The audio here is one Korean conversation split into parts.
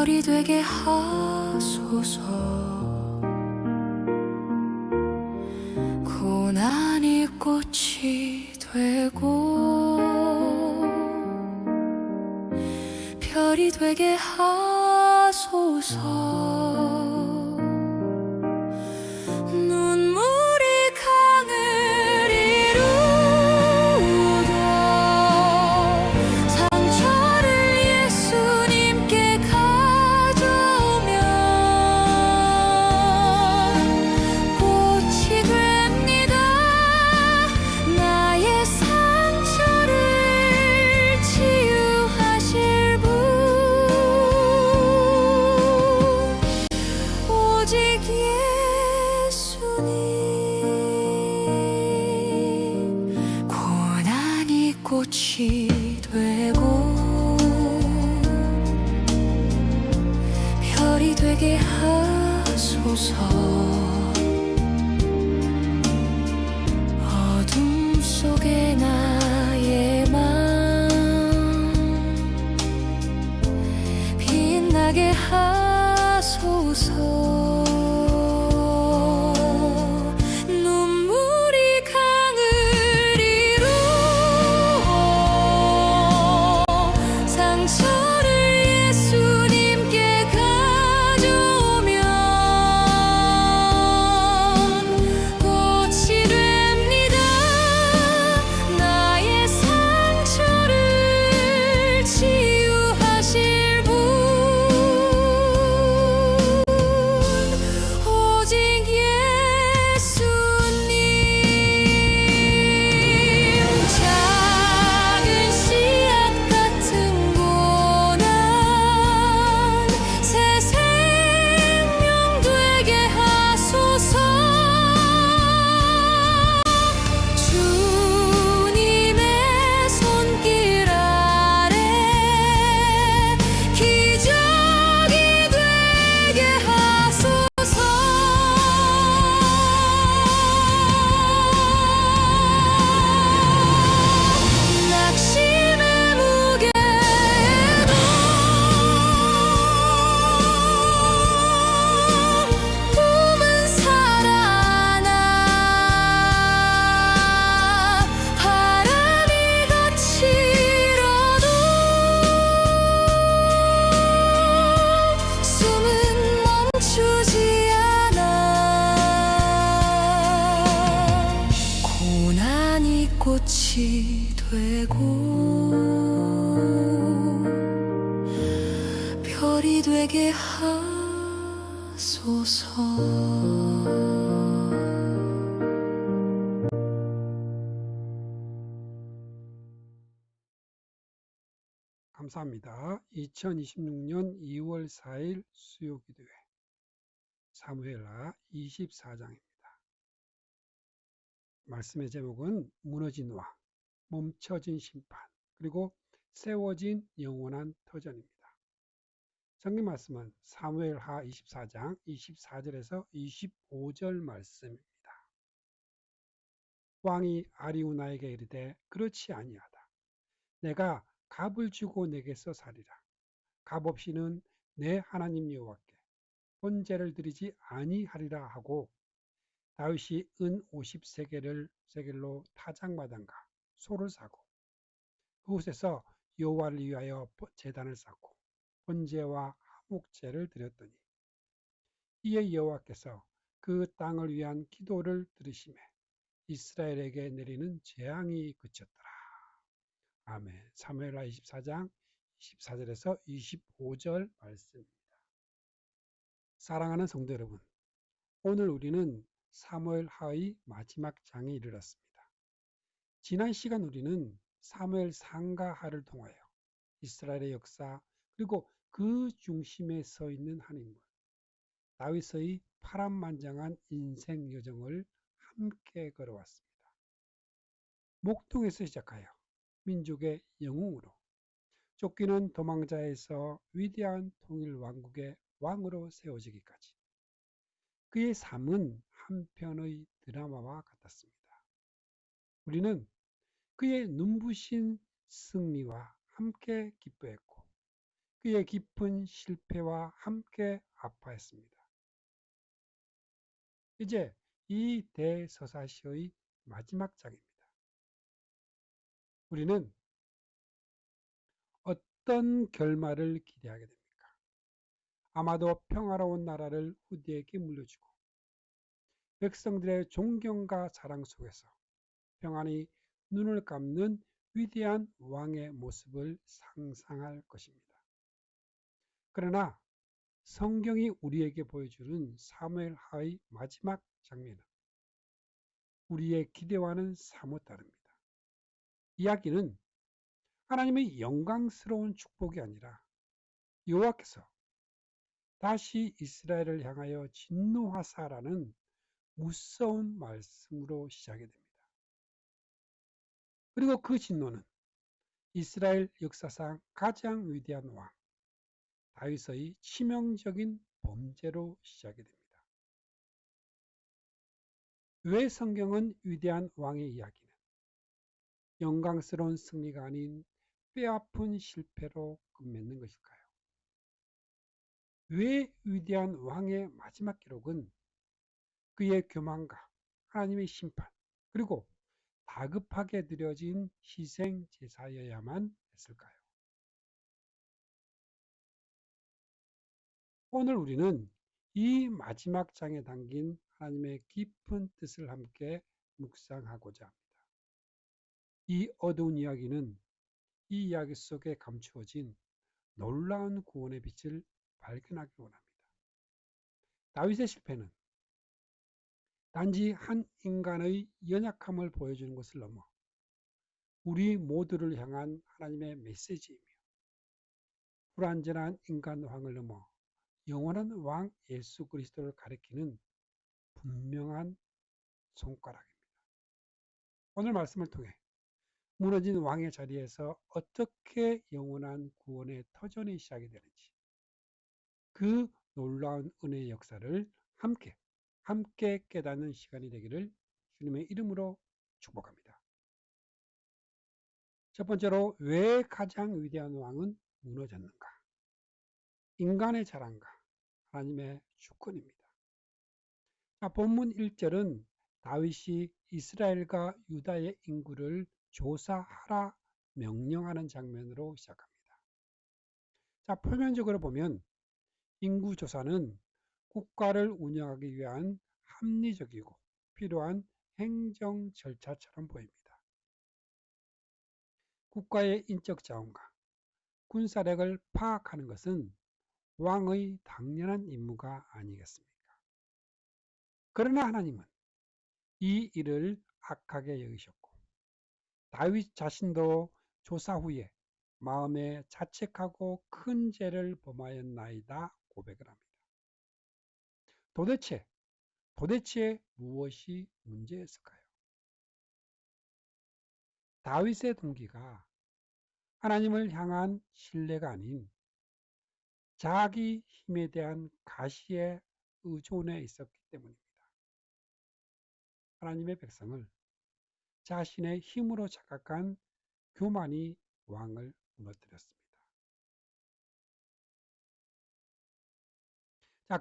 별이 되게 하소서. 고난이 꽃이 되고 별이 되게 하소서. 눈물이 강을 이루고 상처를 예수님께 가져오면 꽃이 됩니다. 나의 상처를 치유하실 분, 오직 예수님. 고난이 꽃이 되고 별이 되게 하소서. 어둠 속에 나의 맘 빛나게 하소서. 눈물이 강을 이루어 상처를 예수님께 가져오면 꽃이 됩니다. 나의 상처를 치유하실 분, 오직 예수님. 작은 씨앗 같은 고난 새 생명 되게 하소서. 주님의 손길 아래 기적이 되게 하소서. 낙심의 무게도 꿈은 살아나 바람이 거칠어도 숨은 멈추지 않아. 고난이 꽃이 되고 별이 되게 하소서. 감사합니다. 2026년 2월 4일 수요기도회 사무엘하 24장입니다. 말씀의 제목은 무너진 왕, 멈춰진 심판, 그리고 세워진 영원한 터전입니다. 성경 말씀은 사무엘하 24장 24절에서 25절 말씀입니다. 왕이 아리우나에게 이르되 그렇지 아니하다. 내가 값을 주고 내게서 사리라. 값 없이는 내 하나님 여호와께 번제를 드리지 아니하리라 하고 다윗이 은 50세겔로 타작마당과 소를 사고 그곳에서 여호와를 위하여 제단을 쌓고 번제와 화목제를 드렸더니 이에 여호와께서 그 땅을 위한 기도를 들으시매 이스라엘에게 내리는 재앙이 그쳤더라. 아멘. 사무엘하 24장 24절에서 25절 말씀입니다. 사랑하는 성도 여러분, 오늘 우리는 사무엘하의 마지막 장에 이르렀습니다. 지난 시간 우리는 사무엘 상가하를 통하여 이스라엘의 역사 그리고 그 중심에 서 있는 한 인물 다윗의 파란만장한 인생 여정을 함께 걸어왔습니다. 목동에서 시작하여 민족의 영웅으로 쫓기는 도망자에서 위대한 통일 왕국의 왕으로 세워지기까지 그의 삶은 한편의 드라마와 같았습니다. 우리는 그의 눈부신 승리와 함께 기뻐했고 그의 깊은 실패와 함께 아파했습니다. 이제 이 대서사시의 마지막 장입니다. 우리는 어떤 결말을 기대하게 됩니까? 아마도 평화로운 나라를 후대에게 물려주고 백성들의 존경과 사랑 속에서 평안히 눈을 감는 위대한 왕의 모습을 상상할 것입니다. 그러나 성경이 우리에게 보여주는 사무엘하의 마지막 장면은 우리의 기대와는 사뭇 다릅니다. 이야기는 하나님의 영광스러운 축복이 아니라 여호와께서 다시 이스라엘을 향하여 진노하사라는 무서운 말씀으로 시작이 됩니다. 그리고 그 진노는 이스라엘 역사상 가장 위대한 왕 다윗의 치명적인 범죄로 시작이 됩니다. 왜 성경은 위대한 왕의 이야기는 영광스러운 승리가 아닌 뼈아픈 실패로 끝맺는 것일까요? 왜 위대한 왕의 마지막 기록은 그의 교만과 하나님의 심판 그리고 다급하게 드려진 희생 제사여야만 했을까요? 오늘 우리는 이 마지막 장에 담긴 하나님의 깊은 뜻을 함께 묵상하고자 합니다. 이 어두운 이야기는 이 이야기 속에 감추어진 놀라운 구원의 빛을 발견하기 원합니다. 다윗의 실패는 단지 한 인간의 연약함을 보여주는 것을 넘어 우리 모두를 향한 하나님의 메시지이며 불완전한 인간 왕을 넘어 영원한 왕 예수 그리스도를 가리키는 분명한 손가락입니다. 오늘 말씀을 통해 무너진 왕의 자리에서 어떻게 영원한 구원의 터전이 시작이 되는지 그 놀라운 은혜의 역사를 함께 깨닫는 시간이 되기를 주님의 이름으로 축복합니다. 첫 번째로 왜 가장 위대한 왕은 무너졌는가? 인간의 자랑과 하나님의 주권입니다. 본문 1절은 다윗이 이스라엘과 유다의 인구를 조사하라 명령하는 장면으로 시작합니다. 표면적으로 보면 인구 조사는 국가를 운영하기 위한 합리적이고 필요한 행정 절차처럼 보입니다. 국가의 인적 자원과 군사력을 파악하는 것은 왕의 당연한 임무가 아니겠습니까? 그러나 하나님은 이 일을 악하게 여기셨고 다윗 자신도 조사 후에 마음에 자책하고 큰 죄를 범하였나이다 고백을 합니다. 도대체 무엇이 문제였을까요? 다윗의 동기가 하나님을 향한 신뢰가 아닌 자기 힘에 대한 가시에 의존해 있었기 때문입니다. 하나님의 백성을 자신의 힘으로 착각한 교만이 왕을 무너뜨렸습니다.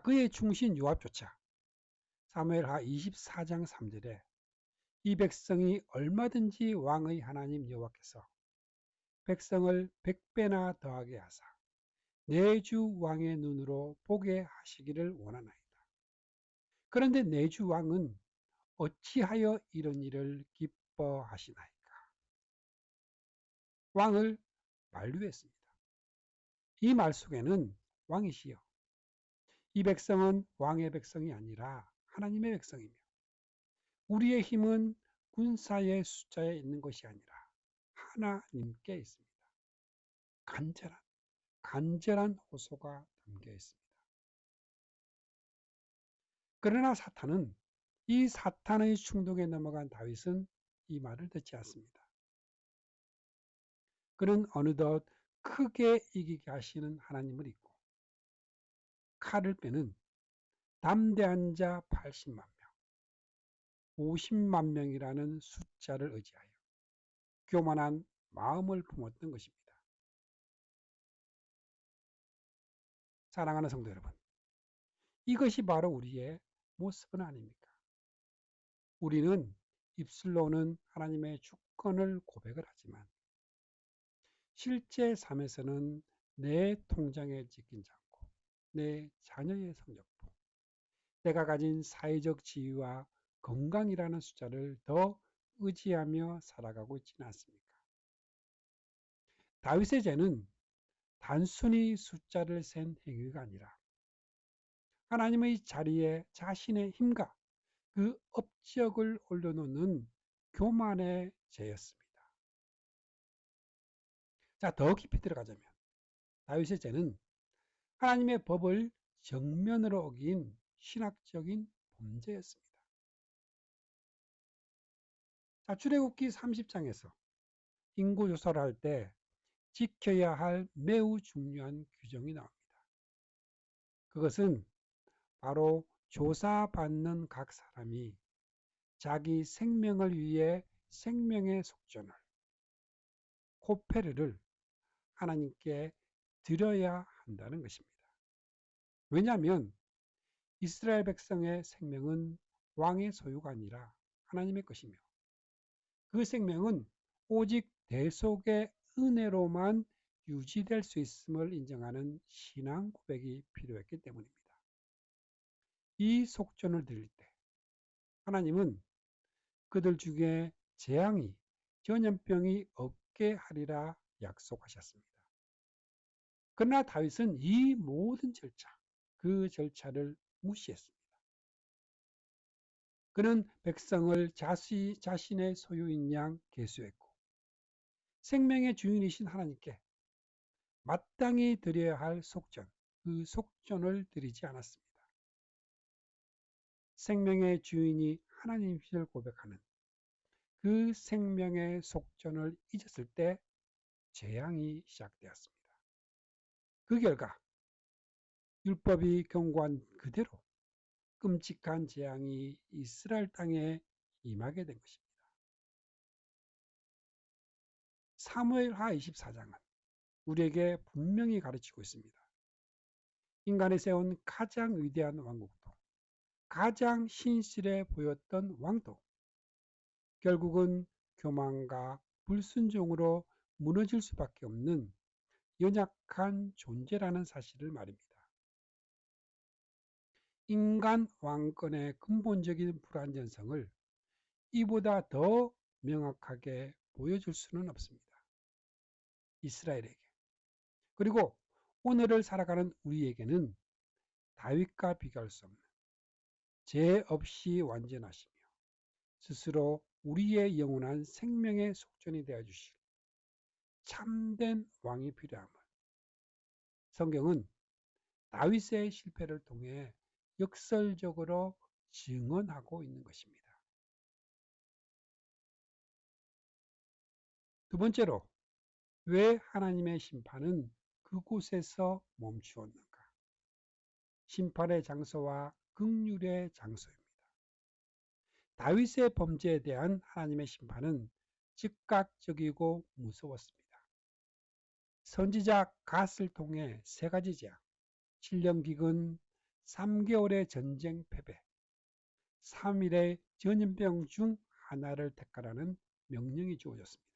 그의 충신 요압조차 사무엘하 24장 3절에 이 백성이 얼마든지 왕의 하나님 여호와께서 백성을 100배나 더하게 하사 내 주 왕의 눈으로 보게 하시기를 원하나이다. 그런데 내 주 왕은 어찌하여 이런 일을 기뻐하시나이까? 왕을 만류했습니다. 이 말 속에는 왕이시여 이 백성은 왕의 백성이 아니라 하나님의 백성이며 우리의 힘은 군사의 숫자에 있는 것이 아니라 하나님께 있습니다. 간절한 호소가 담겨 있습니다. 그러나 이 사탄의 충동에 넘어간 다윗은 이 말을 듣지 않습니다. 그는 어느덧 크게 이기게 하시는 하나님을 잊고 칼을 빼는 담대한 자 80만 명, 50만 명이라는 숫자를 의지하여 교만한 마음을 품었던 것입니다. 사랑하는 성도 여러분, 이것이 바로 우리의 모습은 아닙니까? 우리는 입술로는 하나님의 주권을 고백을 하지만 실제 삶에서는 내 통장에 찍힌지 않고 내 자녀의 성적표, 내가 가진 사회적 지위와 건강이라는 숫자를 더 의지하며 살아가고 있지는 않습니까? 다윗의 죄는 단순히 숫자를 센 행위가 아니라 하나님의 자리에 자신의 힘과 그 업적을 올려놓는 교만의 죄였습니다. 자, 더 깊이 들어가자면 다윗의 죄는 하나님의 법을 정면으로 어긴 신학적인 범죄였습니다. 자, 출애굽기 30장에서 인구조사를 할 때 지켜야 할 매우 중요한 규정이 나옵니다. 그것은 바로 조사받는 각 사람이 자기 생명을 위해 생명의 속전을, 코페르를 하나님께 드려야 한다는 것입니다. 왜냐하면 이스라엘 백성의 생명은 왕의 소유가 아니라 하나님의 것이며 그 생명은 오직 대속의 은혜로만 유지될 수 있음을 인정하는 신앙 고백이 필요했기 때문입니다. 이 속전을 드릴 때 하나님은 그들 중에 재앙이, 전염병이 없게 하리라 약속하셨습니다. 그러나 다윗은 이 모든 절차, 그 절차를 무시했습니다. 그는 백성을 자신의 소유인 양 계수했고 생명의 주인이신 하나님께 마땅히 드려야 할 속전, 그 속전을 드리지 않았습니다. 생명의 주인이 하나님이심을 고백하는 그 생명의 속전을 잊었을 때 재앙이 시작되었습니다. 그 결과 율법이 경고한 그대로 끔찍한 재앙이 이스라엘 땅에 임하게 된 것입니다. 사무엘하 24장은 우리에게 분명히 가르치고 있습니다. 인간이 세운 가장 위대한 왕국도 가장 신실해 보였던 왕도 결국은 교만과 불순종으로 무너질 수밖에 없는 연약한 존재라는 사실을 말입니다. 인간 왕권의 근본적인 불완전성을 이보다 더 명확하게 보여줄 수는 없습니다. 이스라엘에게. 그리고 오늘을 살아가는 우리에게는 다윗과 비교할 수 없는 죄 없이 완전하시며 스스로 우리의 영원한 생명의 속전이 되어 주실 참된 왕이 필요함을 성경은 다윗의 실패를 통해 역설적으로 증언하고 있는 것입니다. 두 번째로 왜 하나님의 심판은 그곳에서 멈추었는가? 심판의 장소와 긍휼의 장소입니다. 다윗의 범죄에 대한 하나님의 심판은 즉각적이고 무서웠습니다. 선지자 갓을 통해 세 가지 재앙, 7년 기근, 3개월의 전쟁 패배, 3일의 전염병 중 하나를 택하라는 명령이 주어졌습니다.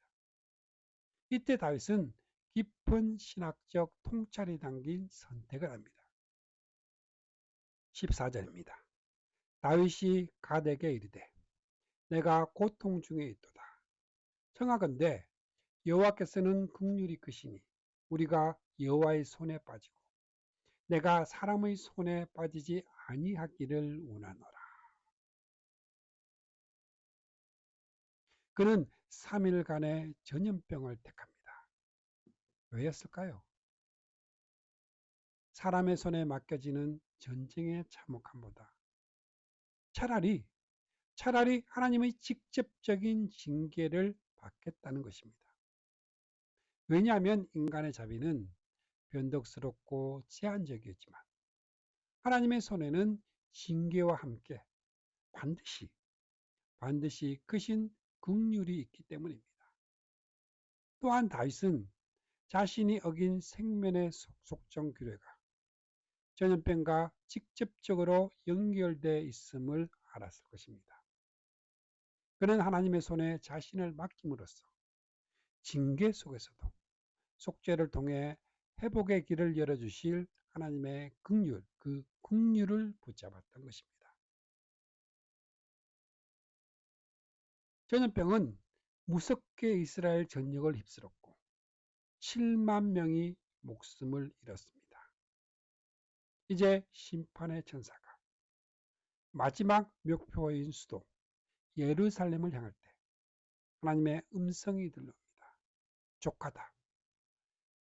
이때 다윗은 깊은 신학적 통찰이 담긴 선택을 합니다. 14절입니다. 다윗이 갓에게 이르되 내가 고통 중에 있도다. 청하건대 여호와께서는 긍휼히 크시니 우리가 여호와의 손에 빠지고 내가 사람의 손에 빠지지 아니하기를 원하노라. 그는 3일간의 전염병을 택합니다. 왜였을까요? 사람의 손에 맡겨지는 전쟁의 참혹함보다 차라리 하나님의 직접적인 징계를 받겠다는 것입니다. 왜냐하면 인간의 자비는 변덕스럽고 제한적이었지만 하나님의 손에는 징계와 함께 반드시 크신 긍휼이 있기 때문입니다. 또한 다윗은 자신이 어긴 생명의 속정 규례가 전염병과 직접적으로 연결되어 있음을 알았을 것입니다. 그는 하나님의 손에 자신을 맡김으로써 징계 속에서도 속죄를 통해 회복의 길을 열어주실 하나님의 긍휼, 그 긍휼을 붙잡았던 것입니다. 전염병은 무섭게 이스라엘 전역을 휩쓸었고 7만 명이 목숨을 잃었습니다. 이제 심판의 천사가 마지막 목표인 수도 예루살렘을 향할 때 하나님의 음성이 들려옵니다. 족하다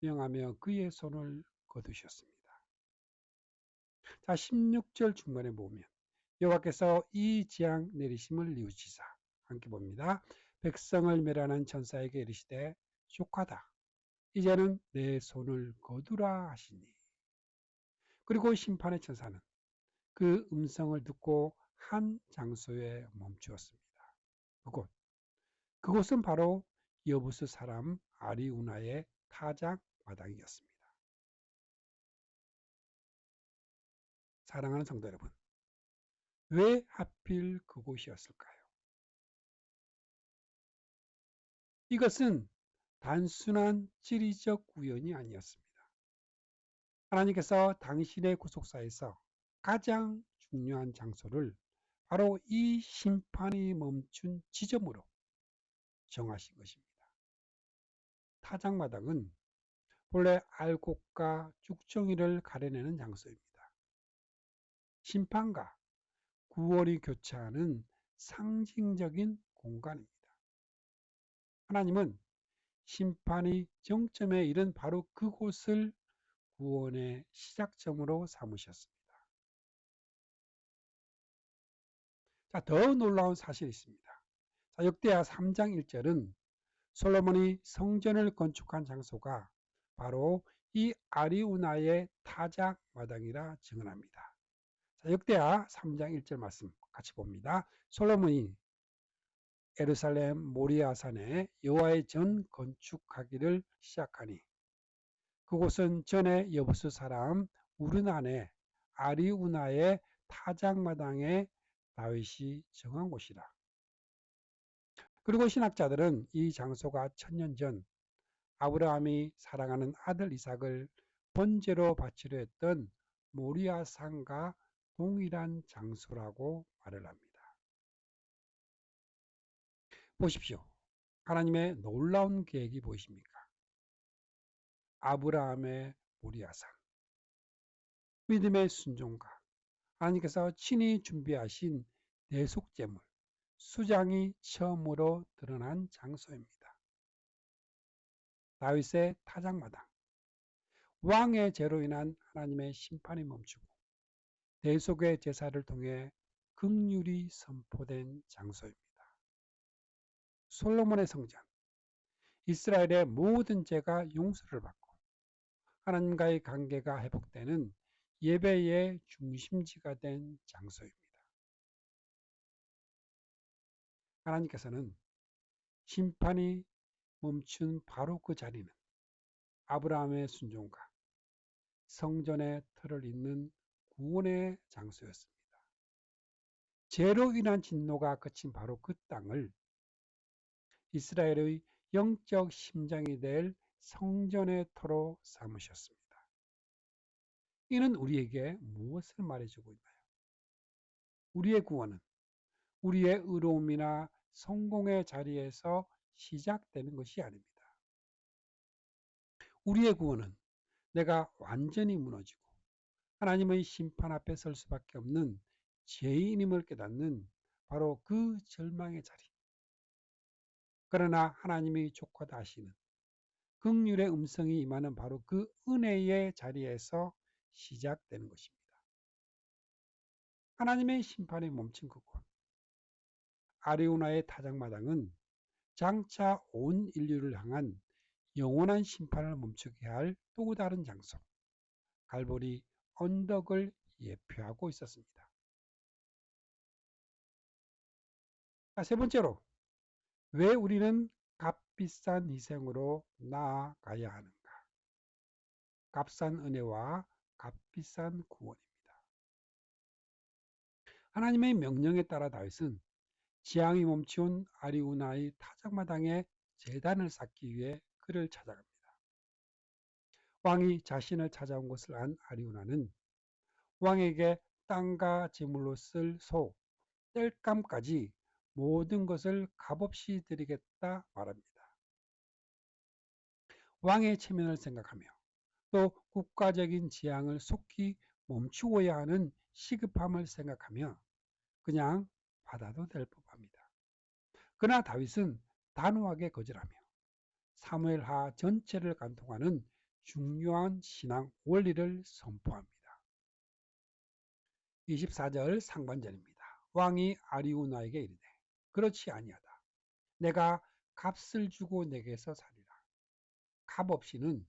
명하며 그의 손을 거두셨습니다. 자, 16절 중반에 보면 여호와께서 이 재앙 내리심을 뉘우치사 함께 봅니다. 백성을 멸하는 천사에게 이르시되 족하다 이제는 내 손을 거두라 하시니. 그리고 심판의 천사는 그 음성을 듣고 한 장소에 멈추었습니다. 그곳은 바로 여부스 사람 아리우나의 타작 마당이었습니다. 사랑하는 성도 여러분, 왜 하필 그곳이었을까요? 이것은 단순한 지리적 우연이 아니었습니다. 하나님께서 당신의 구속사에서 가장 중요한 장소를 바로 이 심판이 멈춘 지점으로 정하신 것입니다. 타작마당은 본래 알곡과 쭉정이를 가려내는 장소입니다. 심판과 구원이 교차하는 상징적인 공간입니다. 하나님은 심판이 정점에 이른 바로 그곳을 구원의 시작점으로 삼으셨습니다. 자, 더 놀라운 사실이 있습니다. 자, 역대하 3장 1절은 솔로몬이 성전을 건축한 장소가 바로 이 아리우나의 타작 마당이라 증언합니다. 자, 역대하 3장 1절 말씀 같이 봅니다. 솔로몬이 예루살렘 모리아산에 여호와의 전 건축하기를 시작하니 그곳은 전에 여부스 사람 우르난의 아리우나의 타작마당에 다윗이 정한 곳이라. 그리고 신학자들은 이 장소가 1000년 전 아브라함이 사랑하는 아들 이삭을 번제로 바치려 했던 모리아산과 동일한 장소라고 말을 합니다. 보십시오. 하나님의 놀라운 계획이 보이십니까? 아브라함의 모리아산, 믿음의 순종과 하나님께서 친히 준비하신 내속제물, 수장이 처음으로 드러난 장소입니다. 다윗의 타작마당, 왕의 죄로 인한 하나님의 심판이 멈추고 대속의 제사를 통해 긍휼이 선포된 장소입니다. 솔로몬의 성전, 이스라엘의 모든 죄가 용서를 받고 하나님과의 관계가 회복되는 예배의 중심지가 된 장소입니다. 하나님께서는 심판이 멈춘 바로 그 자리는 아브라함의 순종과 성전의 틀을 잇는 구원의 장소였습니다. 죄로 인한 진노가 그친 바로 그 땅을 이스라엘의 영적 심장이 될 성전의 터로 삼으셨습니다. 이는 우리에게 무엇을 말해주고 있나요? 우리의 구원은 우리의 의로움이나 성공의 자리에서 시작되는 것이 아닙니다. 우리의 구원은 내가 완전히 무너지고 하나님의 심판 앞에 설 수밖에 없는 죄인임을 깨닫는 바로 그 절망의 자리. 그러나 하나님이 족하다 하시는 긍휼의 음성이 임하는 바로 그 은혜의 자리에서 시작되는 것입니다. 하나님의 심판이 멈춘 그곳 아리우나의 타작마당은 장차 온 인류를 향한 영원한 심판을 멈추게 할 또 다른 장소 갈보리 언덕을 예표하고 있었습니다. 세 번째로 왜 우리는 값비싼 희생으로 나아가야 하는가? 값싼 은혜와 값비싼 구원입니다. 하나님의 명령에 따라 다윗은 재앙이 멈춘 아리우나의 타작마당에 제단을 쌓기 위해 그를 찾아갑니다. 왕이 자신을 찾아온 것을 안 아리우나는 왕에게 땅과 제물로 쓸 소, 땔감까지 모든 것을 값없이 드리겠다 말합니다. 왕의 체면을 생각하며 또 국가적인 재앙을 속히 멈추어야 하는 시급함을 생각하며 그냥 받아도 될 법합니다. 그러나 다윗은 단호하게 거절하며 사무엘하 전체를 관통하는 중요한 신앙 원리를 선포합니다. 24절 상반절입니다. 왕이 아리우나에게 이르되 그렇지 아니하다. 내가 값을 주고 내게서 사리라. 값 없이는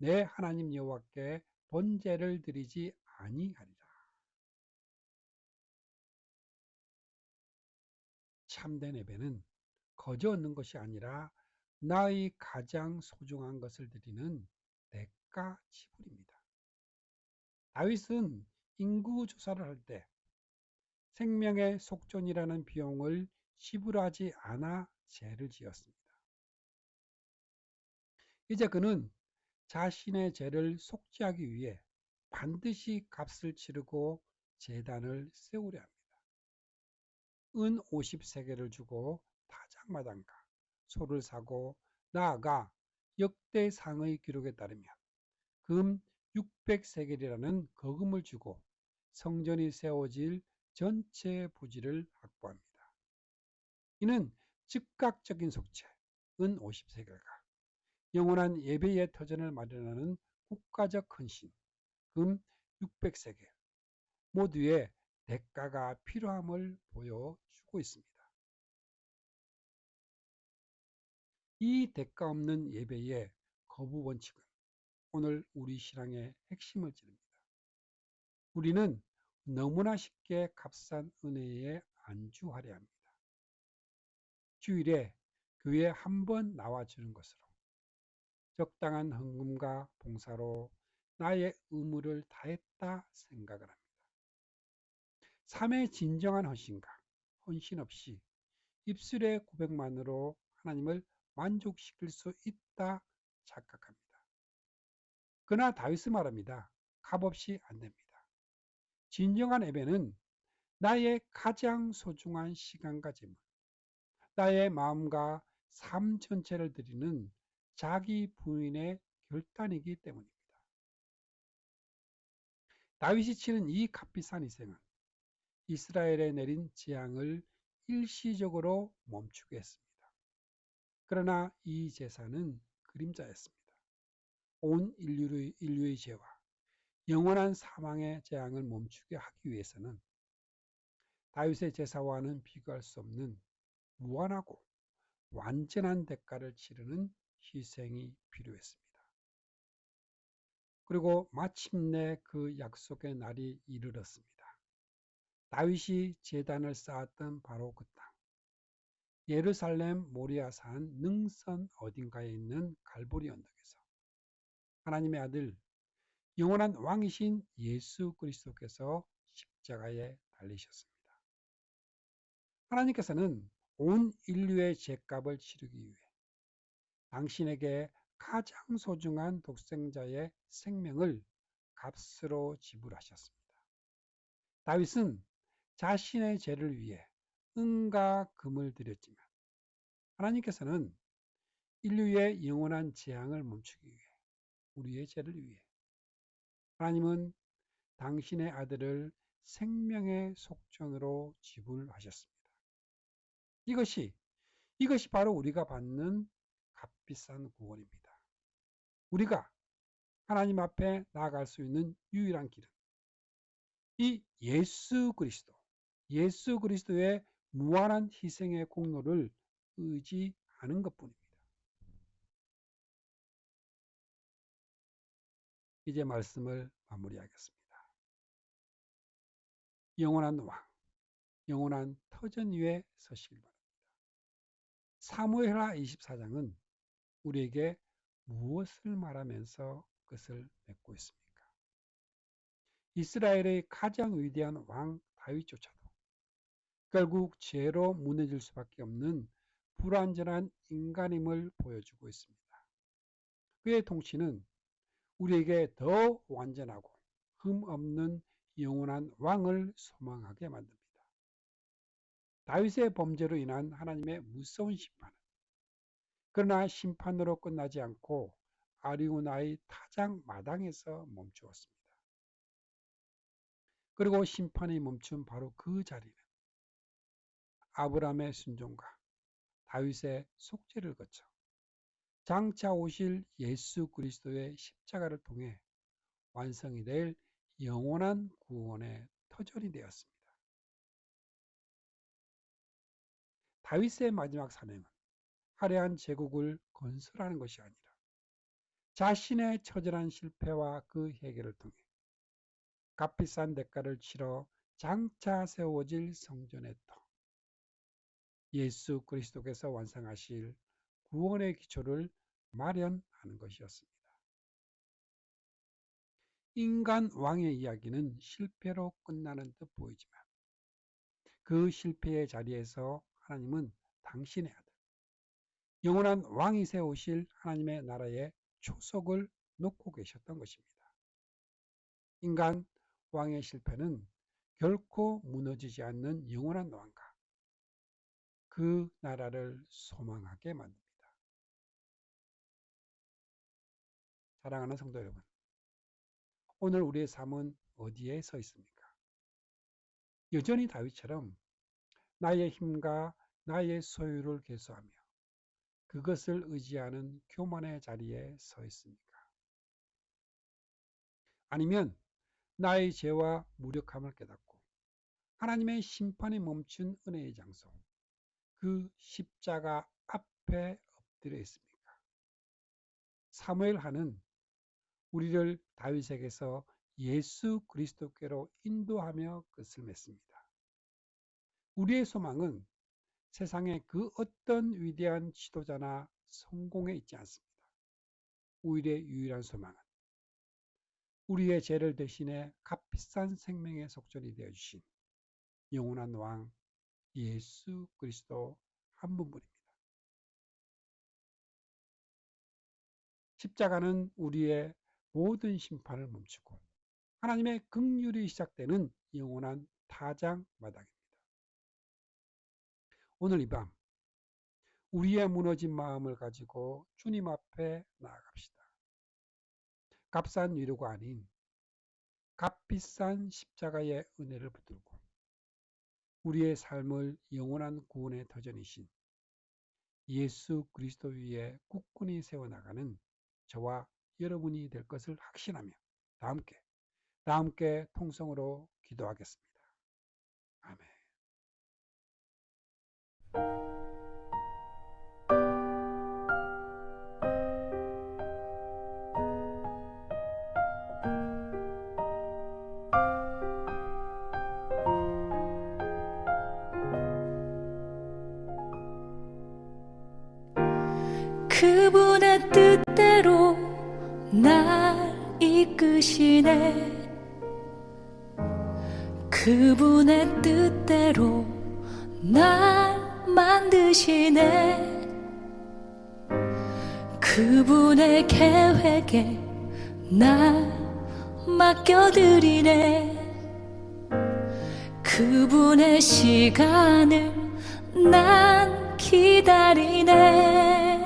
내 하나님 여호와께 번제를 드리지 아니하리라. 참된 예배는 거저 얻는 것이 아니라 나의 가장 소중한 것을 드리는 대가 지불입니다. 다윗은 인구 조사를 할 때 생명의 속전이라는 비용을 지불하지 않아 죄를 지었습니다. 이제 그는 자신의 죄를 속죄하기 위해 반드시 값을 치르고 제단을 세우려 합니다. 은 50세겔을 주고 타작마당과 소를 사고 나아가 역대상의 기록에 따르면 금 600세겔이라는 거금을 주고 성전이 세워질 전체 부지를 확보합니다. 이는 즉각적인 속죄, 은 50세겔과 영원한 예배의 터전을 마련하는 국가적 헌신, 금 600세겔 모두의 대가가 필요함을 보여주고 있습니다. 이 대가 없는 예배의 거부 원칙은 오늘 우리 신앙의 핵심을 찌릅니다. 우리는 너무나 쉽게 값싼 은혜에 안주하려 합니다. 주일에 교회에 한 번 나와주는 것으로 적당한 헌금과 봉사로 나의 의무를 다했다 생각을 합니다. 삶의 진정한 헌신 없이 입술의 고백만으로 하나님을 만족시킬 수 있다 착각합니다. 그러나 다윗은 말합니다. 값없이 안 됩니다. 진정한 예배는 나의 가장 소중한 시간과 재물, 나의 마음과 삶 전체를 드리는 자기 부인의 결단이기 때문입니다. 다윗이 치른 이 값비싼 희생은 이스라엘에 내린 재앙을 일시적으로 멈추게 했습니다. 그러나 이 제사는 그림자였습니다. 온 인류의 죄와 영원한 사망의 재앙을 멈추게 하기 위해서는 다윗의 제사와는 비교할 수 없는 무한하고 완전한 대가를 치르는 희생이 필요했습니다. 그리고 마침내 그 약속의 날이 이르렀습니다. 다윗이 제단을 쌓았던 바로 그 땅, 예루살렘 모리아산 능선 어딘가에 있는 갈보리 언덕에서 하나님의 아들 영원한 왕이신 예수 그리스도께서 십자가에 달리셨습니다. 하나님께서는 온 인류의 죄값을 치르기 위해 당신에게 가장 소중한 독생자의 생명을 값으로 지불하셨습니다. 다윗은 자신의 죄를 위해 은과 금을 드렸지만 하나님께서는 인류의 영원한 재앙을 멈추기 위해 우리의 죄를 위해 하나님은 당신의 아들을 생명의 속전으로 지불하셨습니다. 이것이 바로 우리가 받는 값비싼 구원입니다. 우리가 하나님 앞에 나아갈 수 있는 유일한 길은 이 예수 그리스도의 무한한 희생의 공로를 의지하는 것뿐입니다. 이제 말씀을 마무리하겠습니다. 영원한 왕, 영원한 터전 위에 서시길 바랍니다. 사무엘하 24장은 우리에게 무엇을 말하면서 그것을 맺고 있습니까? 이스라엘의 가장 위대한 왕 다윗조차도 결국 죄로 무너질 수밖에 없는 불완전한 인간임을 보여주고 있습니다. 그의 통치는 우리에게 더 완전하고 흠 없는 영원한 왕을 소망하게 만듭니다. 다윗의 범죄로 인한 하나님의 무서운 심판은 그러나 심판으로 끝나지 않고 아리우나의 타작 마당에서 멈추었습니다. 그리고 심판이 멈춘 바로 그 자리는 아브라함의 순종과 다윗의 속죄를 거쳐 장차 오실 예수 그리스도의 십자가를 통해 완성이 될 영원한 구원의 터전이 되었습니다. 다윗의 마지막 사명은 화려한 제국을 건설하는 것이 아니라 자신의 처절한 실패와 그 해결을 통해 값비싼 대가를 치러 장차 세워질 성전의 터, 예수 그리스도께서 완성하실 구원의 기초를 마련하는 것이었습니다. 인간 왕의 이야기는 실패로 끝나는 듯 보이지만 그 실패의 자리에서 하나님은 당신의 아들, 영원한 왕이 세우실 하나님의 나라의 초석을 놓고 계셨던 것입니다. 인간 왕의 실패는 결코 무너지지 않는 영원한 왕과 그 나라를 소망하게 만듭니다. 사랑하는 성도 여러분, 오늘 우리의 삶은 어디에 서 있습니까? 여전히 다윗처럼 나의 힘과 나의 소유를 계수하며 그것을 의지하는 교만의 자리에 서 있습니까? 아니면 나의 죄와 무력함을 깨닫고 하나님의 심판이 멈춘 은혜의 장소, 그 십자가 앞에 엎드려 있습니까? 사무엘하는 우리를 다윗에게서 예수 그리스도께로 인도하며 끝을 맺습니다. 우리의 소망은 세상의 그 어떤 위대한 지도자나 성공에 있지 않습니다. 우리의 유일한 소망은 우리의 죄를 대신해 값비싼 생명의 속전이 되어주신 영원한 왕 예수 그리스도 한 분뿐입니다. 십자가는 우리의 모든 심판을 멈추고 하나님의 긍휼이 시작되는 영원한 타작 마당입니다. 오늘 이 밤 우리의 무너진 마음을 가지고 주님 앞에 나아갑시다. 값싼 위로가 아닌 값비싼 십자가의 은혜를 붙들고 우리의 삶을 영원한 구원의 터전이신 예수 그리스도 위에 굳건히 세워나가는 저와 여러분이 될 것을 확신하며 다 함께 통성으로 기도하겠습니다. 아멘. 그분의 뜻대로 날 이끄시네. 그분의 뜻대로 날 만드시네. 그분의 계획에 날 맡겨드리네. 그분의 시간을 난 기다리네.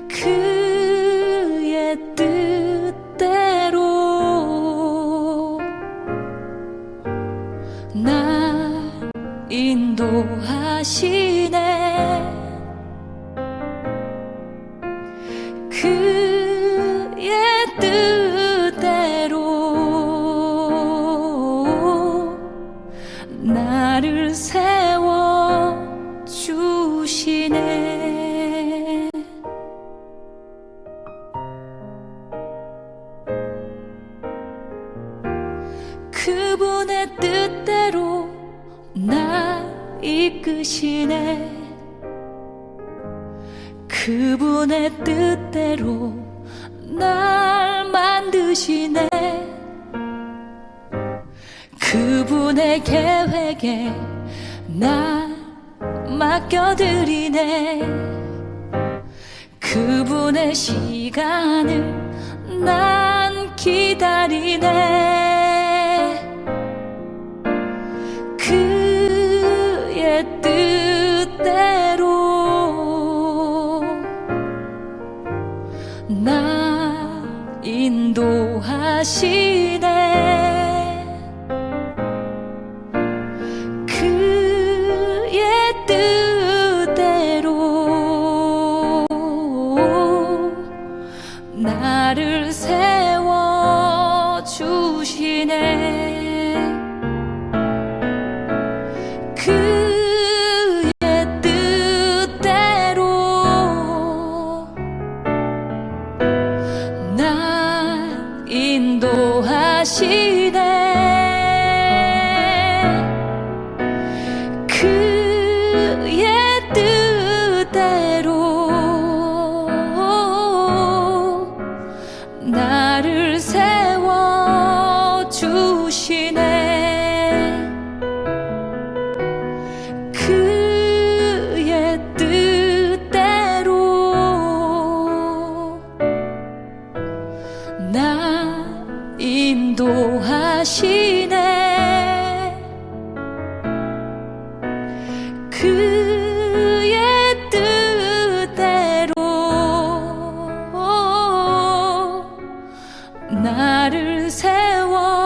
그의 뜻대로 날 인도하시네. 그의 뜻대로 나를 세워 주시네. 그분의 뜻대로 날 이끄시네. 그분의 뜻대로 날 만드시네. 그분의 계획에 나 맡겨드리네. 그분의 시간을 난 기다리네. 그의 뜻대로 나 인도하시네. 그의 뜻대로 나를 세워주시네. 그의 뜻대로 날 인도하시네. 그의 뜻대로 나를 세워주시네. 그의 뜻대로 나 인도하시네. 그의 뜻대로 나를 세워주시네.